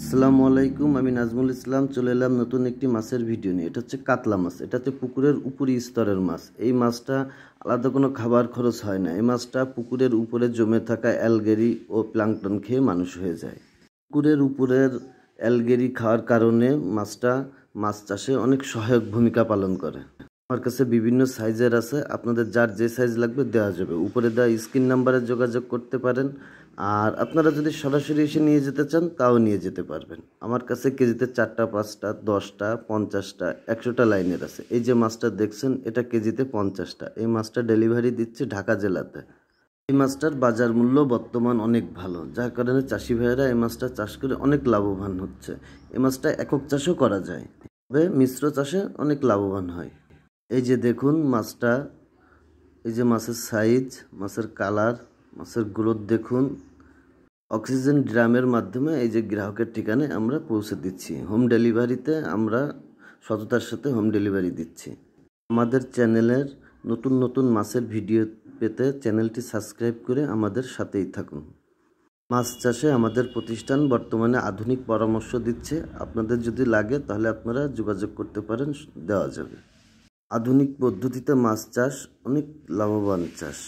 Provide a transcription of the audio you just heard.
আসসালামু আলাইকুম, আমি নাজমুল ইসলাম চলে এলাম নতুন একটি মাছের ভিডিও নিয়ে। এটা হচ্ছে কাতলা মাছ। এটা হচ্ছে পুকুরের উপরি স্তরের মাছ। এই মাছটা আলাদা কোনো খাবার খরচ হয় না। এই মাছটা পুকুরের উপরে জমে থাকা অ্যালগেরি ও প্লাঙ্কটন খেয়ে মানুষ হয়ে যায়। পুকুরের উপরের অ্যালগেরি খাওয়ার কারণে মাছটা মাছ চাষে অনেক সহায়ক ভূমিকা পালন করে। আমার কাছে বিভিন্ন সাইজের আছে, আপনাদের যার যে সাইজ লাগবে দেওয়া যাবে। উপরে দেওয়া স্ক্রিন নাম্বারে যোগাযোগ করতে পারেন। আর আপনারা যদি সরাসরি এসে নিয়ে যেতে চান তাও নিয়ে যেতে পারবেন। আমার কাছে কেজিতে 4টা 5টা 10টা 50টা 100টা লাইনের আছে। এই যে মাছটা দেখছেন এটা কেজিতে 50টা। এই মাছটা ডেলিভারি দিচ্ছে ঢাকা জেলাতে। এই মাছটার বাজার মূল্য বর্তমান অনেক ভালো, যার কারণে চাষি ভাইয়েরা এই মাছটা চাষ করে অনেক লাভবান হচ্ছে। এই মাছটা একক চাষও করা যায়, তবে মিশ্র চাষে অনেক লাভবান হয়। এই যে দেখুন মাছটা, এই যে মাছের সাইজ, মাছের কালার, মাছের গ্রোথ দেখুন। অক্সিজেন ড্রামের মাধ্যমে এই যে গ্রাহকের ঠিকানায় আমরা পৌঁছে দিচ্ছি। হোম ডেলিভারিতে আমরা সততার সাথে হোম ডেলিভারি দিচ্ছি। আমাদের চ্যানেলের নতুন নতুন মাছের ভিডিও পেতে চ্যানেলটি সাবস্ক্রাইব করে আমাদের সাথেই থাকুন। মাছ চাষে আমাদের প্রতিষ্ঠান বর্তমানে আধুনিক পরামর্শ দিচ্ছে। আপনাদের যদি লাগে তাহলে আপনারা যোগাযোগ করতে পারেন, দেওয়া যাবে। আধুনিক পদ্ধতিতে মাছ চাষ অনেক লাভবান চাষ।